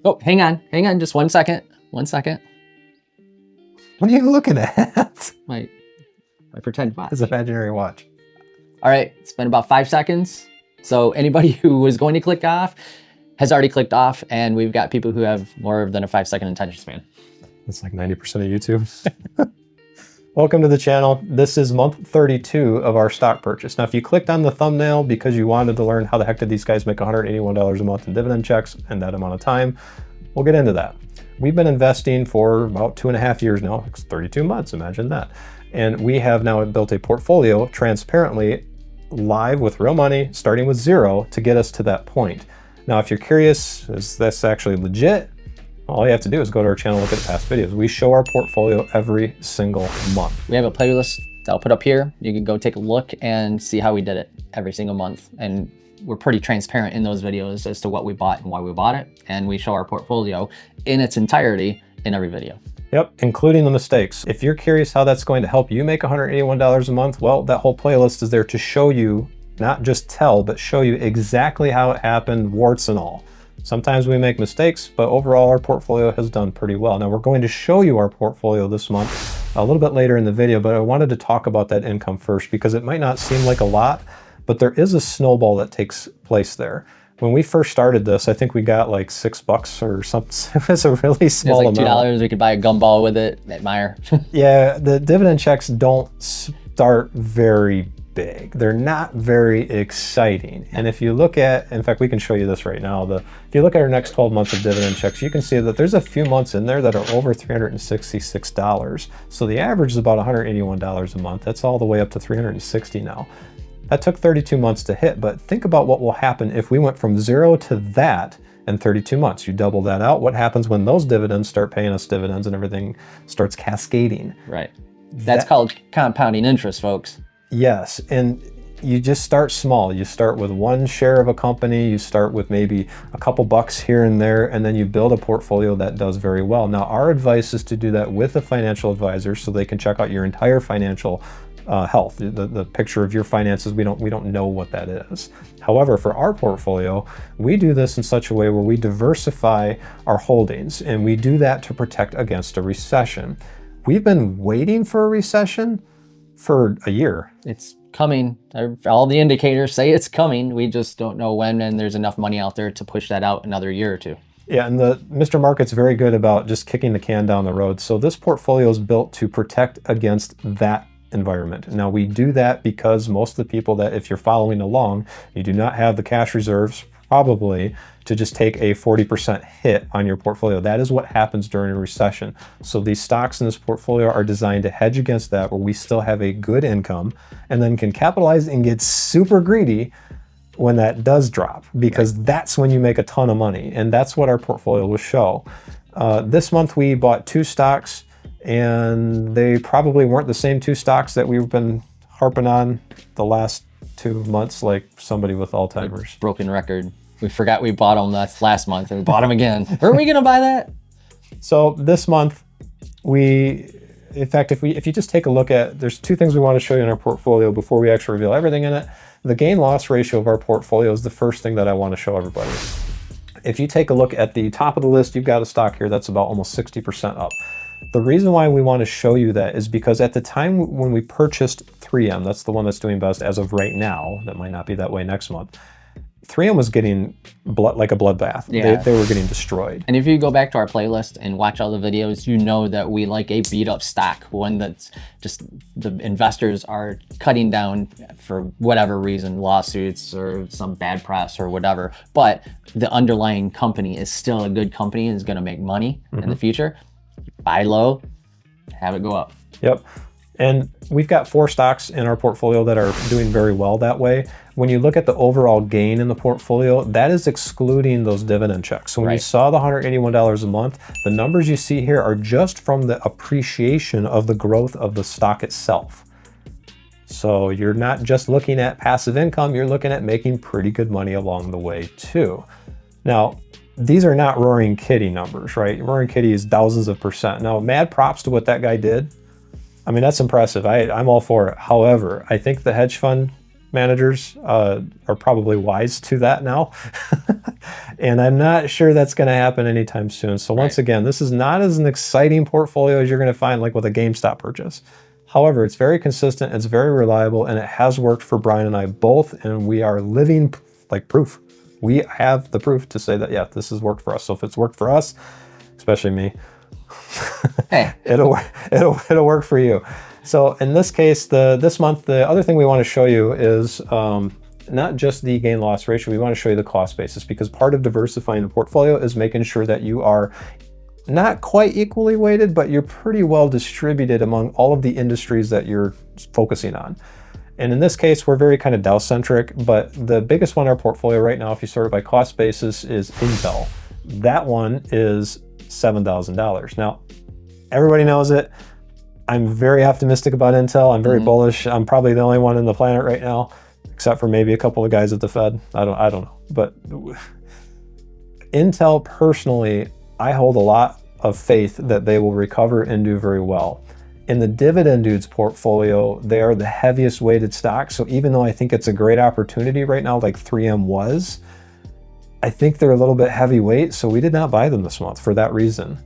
Oh, hang on, just 1 second. 1 second. What are you looking at? My pretend watch. His imaginary watch. All right, it's been about 5 seconds. So anybody who was going to click off has already clicked off, and we've got people who have more than a 5-second attention span. That's like 90% of YouTube. Welcome to the channel. This is month 32 of our stock purchase. Now, if you clicked on the thumbnail because you wanted to learn how the heck did these guys make $181 a month in dividend checks in that amount of time, we'll get into that. We've been investing for about 2.5 years now. It's 32 months, imagine that. And we have now built a portfolio transparently live with real money, starting with zero to get us to that point. Now, if you're curious, is this actually legit? All you have to do is go to our channel, look at the past videos. We show our portfolio every single month. We have a playlist that I'll put up here. You can go take a look and see how we did it every single month. And we're pretty transparent in those videos as to what we bought and why we bought it. And we show our portfolio in its entirety in every video. Yep, including the mistakes. If you're curious how that's going to help you make $181 a month, well, that whole playlist is there to show you, not just tell, but show you exactly how it happened, warts and all. Sometimes we make mistakes, but overall our portfolio has done pretty well. Now we're going to show you our portfolio this month a little bit later in the video, but I wanted to talk about that income first because it might not seem like a lot, but there is a snowball that takes place there. When we first started this, I think we got like $6 or something. It was a really small amount. It was like $2. We could buy a gumball with it at Meyer. Yeah, the dividend checks don't start very big. They're not very exciting. And if you look at, in fact, we can show you this right now. If you look at our next 12 months of dividend checks, you can see that there's a few months in there that are over $366. So the average is about $181 a month. That's all the way up to $360 now. That took 32 months to hit, but think about what will happen if we went from zero to that in 32 months. You double that out. What happens when those dividends start paying us dividends and everything starts cascading? Right. That's called compounding interest, folks. Yes, and you just start small. You start with one share of a company, you start with maybe a couple bucks here and there, and then you build a portfolio that does very well. Now, our advice is to do that with a financial advisor so they can check out your entire financial health, the picture of your finances. We don't know what that is. However, for our portfolio, we do this in such a way where we diversify our holdings, and we do that to protect against a recession. We've been waiting for a recession for a year. It's coming. All the indicators say it's coming. We just don't know when, and there's enough money out there to push that out another year or two. Yeah, and Mr. Market's very good about just kicking the can down the road. So this portfolio is built to protect against that environment. Now, we do that because most of the people that, if you're following along, you do not have the cash reserves probably to just take a 40% hit on your portfolio. That is what happens during a recession. So these stocks in this portfolio are designed to hedge against that, where we still have a good income and then can capitalize and get super greedy when that does drop, because that's when you make a ton of money. And that's what our portfolio will show. This month we bought 2 stocks, and they probably weren't the same 2 stocks that we've been harping on the last 2 months, like somebody with Alzheimer's. Broken record. We forgot we bought them last month, and we bought them again. Were we gonna buy that? So this month, in fact, if you just take a look at, there's 2 things we want to show you in our portfolio before we actually reveal everything in it. The gain-loss ratio of our portfolio is the first thing that I want to show everybody. If you take a look at the top of the list, you've got a stock here that's about almost 60% up. The reason why we want to show you that is because at the time when we purchased 3M, that's the one that's doing best as of right now, that might not be that way next month, 3M was getting like a bloodbath. Yeah. They were getting destroyed. And if you go back to our playlist and watch all the videos, you know that we like a beat up stock, one that's just the investors are cutting down for whatever reason, lawsuits or some bad press or whatever. But the underlying company is still a good company and is going to make money in the future. Buy low, have it go up. Yep. And we've got 4 stocks in our portfolio that are doing very well that way. When you look at the overall gain in the portfolio, that is excluding those dividend checks. So when you saw the $181 a month, the numbers you see here are just from the appreciation of the growth of the stock itself. So you're not just looking at passive income, you're looking at making pretty good money along the way too. Now, these are not Roaring Kitty numbers, right? Roaring Kitty is thousands of percent. Now, mad props to what that guy did. I mean, that's impressive. I'm all for it. However, I think the hedge fund managers are probably wise to that now. And I'm not sure that's going to happen anytime soon. So once again, this is not as an exciting portfolio as you're going to find like with a GameStop purchase. However, it's very consistent, it's very reliable, and it has worked for Brian and I both, and we are living like proof. We have the proof to say that, yeah, this has worked for us. So if it's worked for us, especially me, hey, it'll work for you. So in this case, this month, the other thing we want to show you is not just the gain-loss ratio, we want to show you the cost basis, because part of diversifying the portfolio is making sure that you are not quite equally weighted, but you're pretty well distributed among all of the industries that you're focusing on. And in this case, we're very kind of Dow-centric, but the biggest one in our portfolio right now, if you sort it by cost basis, is Intel. That one is $7,000. Now, everybody knows it. I'm very optimistic about Intel. I'm very bullish. I'm probably the only one on the planet right now, except for maybe a couple of guys at the Fed. I don't know. But Intel, personally, I hold a lot of faith that they will recover and do very well. In the Dividend Dudes portfolio, they are the heaviest weighted stock. So even though I think it's a great opportunity right now, like 3M was, I think they're a little bit heavyweight. So we did not buy them this month for that reason.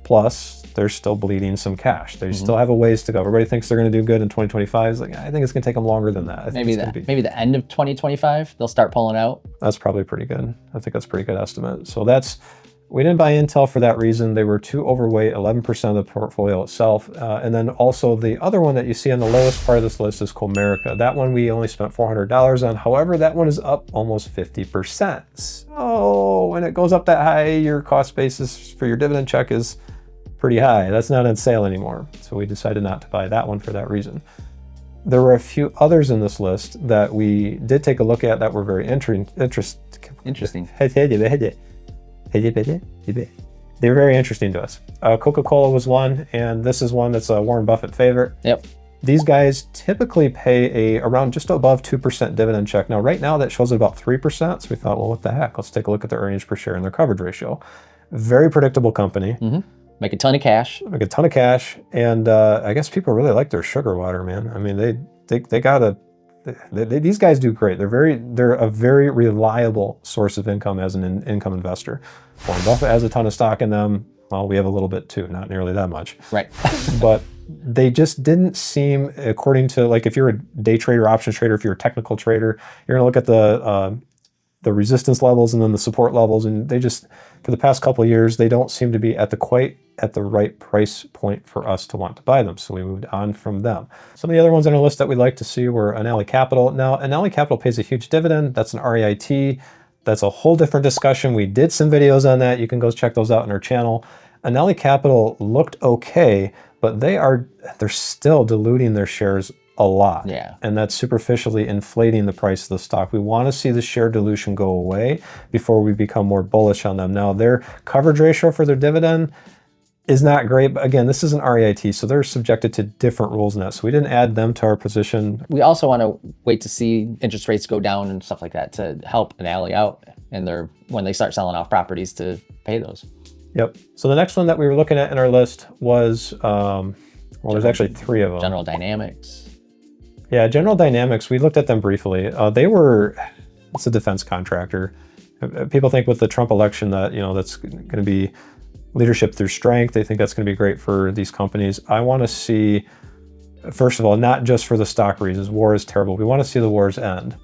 Plus, they're still bleeding some cash. They still have a ways to go. Everybody thinks they're going to do good in 2025. It's like, I think it's going to take them longer than that. Maybe the end of 2025, they'll start pulling out. That's probably pretty good. I think that's a pretty good estimate. So we didn't buy Intel for that reason. They were too overweight, 11% of the portfolio itself. And then also the other one that you see on the lowest part of this list is Comerica. That one we only spent $400 on. However, that one is up almost 50%. So when it goes up that high, your cost basis for your dividend check is pretty high. That's not on sale anymore. So we decided not to buy that one for that reason. There were a few others in this list that we did take a look at that were very interesting. They're very interesting to us. Coca-Cola was one, and this is one that's a Warren Buffett favorite. Yep. These guys typically pay around just above 2% dividend check. Now, right now that shows at about 3%. So we thought, well, what the heck? Let's take a look at their earnings per share and their coverage ratio. Very predictable company. Make a ton of cash. And I guess people really like their sugar water, man. I mean, these guys do great. They're a very reliable source of income as an income investor. Warren Buffett has a ton of stock in them. Well, we have a little bit too, not nearly that much. Right. But they just didn't seem, according to, like, if you're a day trader, options trader, if you're a technical trader, you're gonna look at the resistance levels and then the support levels, and they just, for the past couple of years, they don't seem to be quite at the right price point for us to want to buy them. So we moved on from them. Some of the other ones on our list that we'd like to see were Annaly Capital. Now, Annaly Capital pays a huge dividend. That's an REIT. That's a whole different discussion. We did some videos on that. You can go check those out on our channel. Annaly Capital looked okay, but they're still diluting their shares a lot. Yeah. And that's superficially inflating the price of the stock. We want to see the share dilution go away before we become more bullish on them. Now, their coverage ratio for their dividend is not great, but again, this is an REIT, so they're subjected to different rules in that. So we didn't add them to our position. We also want to wait to see interest rates go down and stuff like that to help Annaly out and when they start selling off properties to pay those. Yep. So the next one that we were looking at in our list was, there's actually three of them. General Dynamics. Yeah, General Dynamics, we looked at them briefly. It's a defense contractor. People think with the Trump election that, that's going to be leadership through strength. They think that's going to be great for these companies. I want to see, first of all, not just for the stock reasons, war is terrible. We want to see the wars end.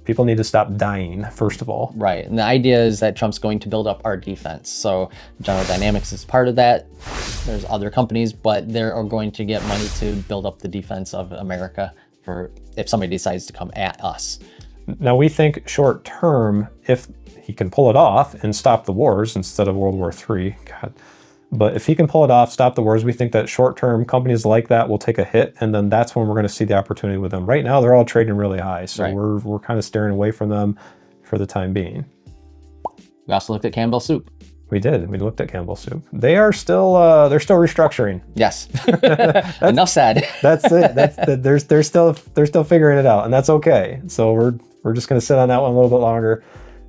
People need to stop dying, first of all. Right, and the idea is that Trump's going to build up our defense. So General Dynamics is part of that. There's other companies, but they're going to get money to build up the defense of America for if somebody decides to come at us. Now, we think short term, if he can pull it off and stop the wars instead of World War III, but if he can pull it off, stop the wars, we think that short term companies like that will take a hit, and then that's when we're going to see the opportunity with them. Right now, they're all trading really high, so right. we're kind of staring away from them for the time being. We also looked at Campbell Soup. We did. We looked at Campbell Soup. They're still restructuring. Yes. Enough said. That's it. They're still figuring it out, and that's okay. So we're just going to sit on that one a little bit longer.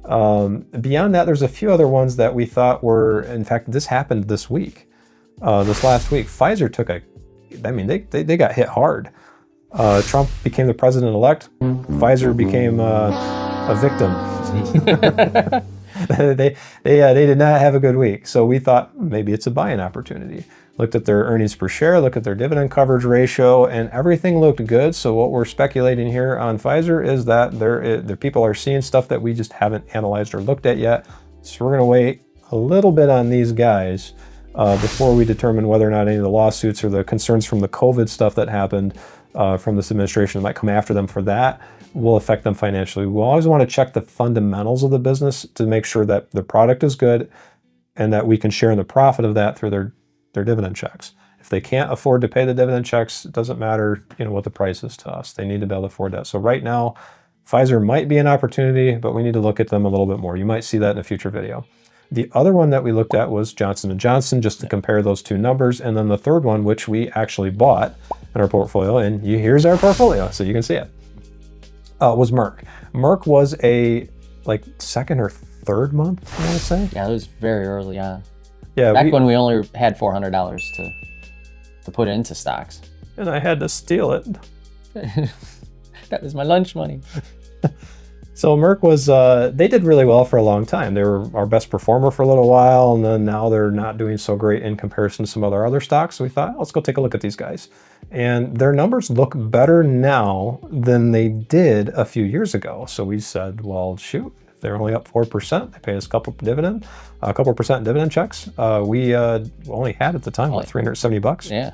Beyond that, there's a few other ones that we thought were, in fact, this happened this week, this last week. Pfizer took they got hit hard. Trump became the president-elect. Pfizer became a victim. they did not have a good week. So we thought maybe it's a buying opportunity. Looked at their earnings per share, looked at their dividend coverage ratio, and everything looked good. So what we're speculating here on Pfizer is that their people are seeing stuff that we just haven't analyzed or looked at yet. So we're going to wait a little bit on these guys before we determine whether or not any of the lawsuits or the concerns from the COVID stuff that happened from this administration that might come after them for that will affect them financially. We always want to check the fundamentals of the business to make sure that the product is good and that we can share in the profit of that through their dividend checks. If they can't afford to pay the dividend checks, it doesn't matter, what the price is to us. They need to be able to afford that. So right now, Pfizer might be an opportunity, but we need to look at them a little bit more. You might see that in a future video. The other one that we looked at was Johnson & Johnson, just to compare those two numbers. And then the third one, which we actually bought in our portfolio, and here's our portfolio, so you can see it, was Merck. Merck was a second or third month, I want to say. Yeah, it was very early on. Yeah, back when we only had $400 to put into stocks. And I had to steal it. That was my lunch money. So Merck was, they did really well for a long time. They were our best performer for a little while, and then now they're not doing so great in comparison to some other stocks. So we thought, let's go take a look at these guys. And their numbers look better now than they did a few years ago. So we said, well, shoot, if they're only up 4%, they pay us a couple percent dividend checks. We only had at the time, $370. Yeah.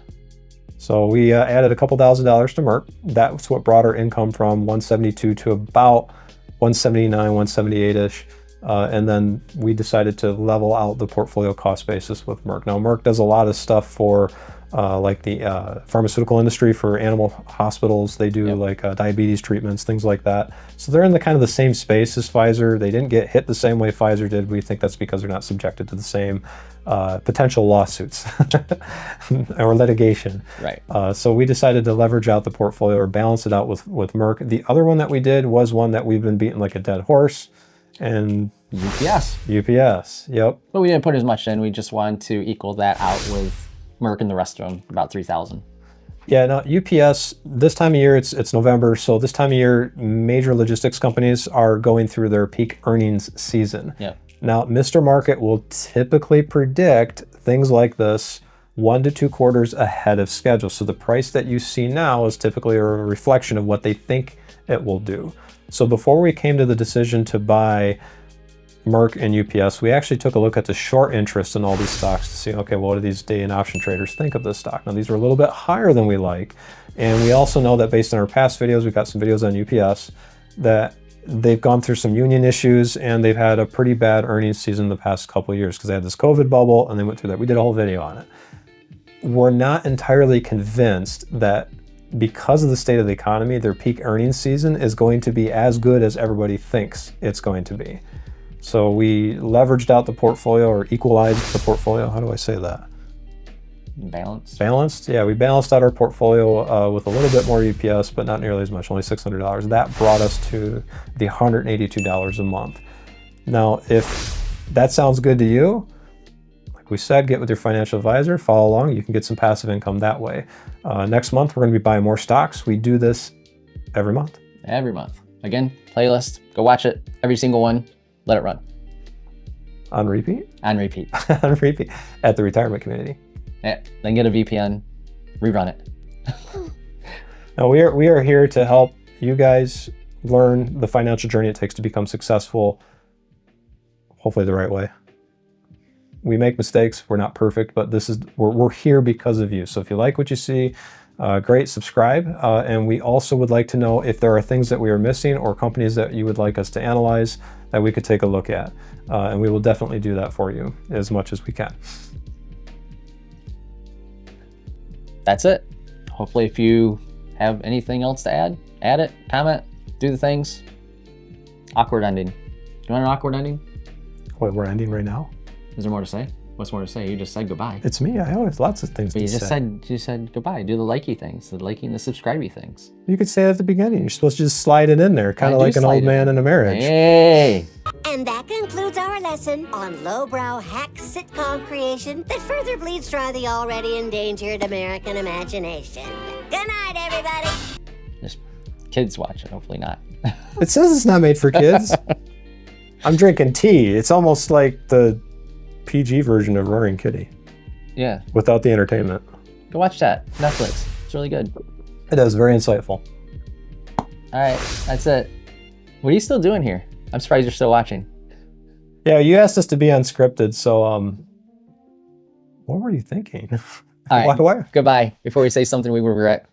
So we added a couple $1,000s to Merck. That's what brought our income from 172 to about 179, 178-ish. And then we decided to level out the portfolio cost basis with Merck. Now, Merck does a lot of stuff for the pharmaceutical industry for animal hospitals. They do diabetes treatments, things like that. So they're in the kind of the same space as Pfizer. They didn't get hit the same way Pfizer did. We think that's because they're not subjected to the same potential lawsuits or litigation. Right. So we decided to leverage out the portfolio or balance it out with Merck. The other one that we did was one that we've been beating like a dead horse. And UPS, yep. But we didn't put as much in. We just wanted to equal that out with Merck and the rest of them, about 3,000. Yeah, now UPS, this time of year, it's November, so this time of year, major logistics companies are going through their peak earnings season. Yeah. Now, Mr. Market will typically predict things like this 1 to 2 quarters ahead of schedule. So the price that you see now is typically a reflection of what they think it will do. So before we came to the decision to buy Merck and UPS, we actually took a look at the short interest in all these stocks to see, okay, what do these day and option traders think of this stock? Now, these are a little bit higher than we like. And we also know that based on our past videos, we've got some videos on UPS, that they've gone through some union issues and they've had a pretty bad earnings season the past couple of years because they had this COVID bubble and they went through that. We did a whole video on it. We're not entirely convinced that because of the state of the economy, their peak earnings season is going to be as good as everybody thinks it's going to be. So we leveraged out the portfolio or equalized the portfolio. How do I say that? Balanced? Yeah, we balanced out our portfolio with a little bit more UPS, but not nearly as much, only $600. That brought us to the $182 a month. Now, if that sounds good to you, like we said, get with your financial advisor, follow along. You can get some passive income that way. Next month, we're going to be buying more stocks. We do this every month. Every month. Again, playlist. Go watch it. Every single one. Let it run. On repeat? On repeat. On repeat. At the retirement community. Yeah. Then get a VPN. Rerun it. Now, we are here to help you guys learn the financial journey it takes to become successful, hopefully the right way. We make mistakes. We're not perfect, but we're here because of you. So if you like what you see, great, subscribe. And we also would like to know if there are things that we are missing or companies that you would like us to analyze that we could take a look at. And we will definitely do that for you as much as we can. That's it. Hopefully if you have anything else to add it, comment, do the things. Awkward ending. Do you want an awkward ending? Wait, we're ending right now? Is there more to say? What's more to say? You just said goodbye. It's me. I always lots of things but to say. You just said goodbye. Do the likey things, the liking, the subscribey things. You could say it at the beginning. You're supposed to just slide it in there, kind of like an old man in a marriage. Hey! And that concludes our lesson on lowbrow hack sitcom creation that further bleeds dry the already endangered American imagination. Good night, everybody. kids watch it. Hopefully not. It says it's not made for kids. I'm drinking tea. It's almost like the PG version of Roaring Kitty Yeah. without the entertainment. Go watch that. Netflix. It's really good. It is very insightful. All right. That's it. What are you still doing here? I'm surprised you're still watching. Yeah, you asked us to be unscripted, so what were you thinking? All right. Why? Goodbye. Before we say something we regret.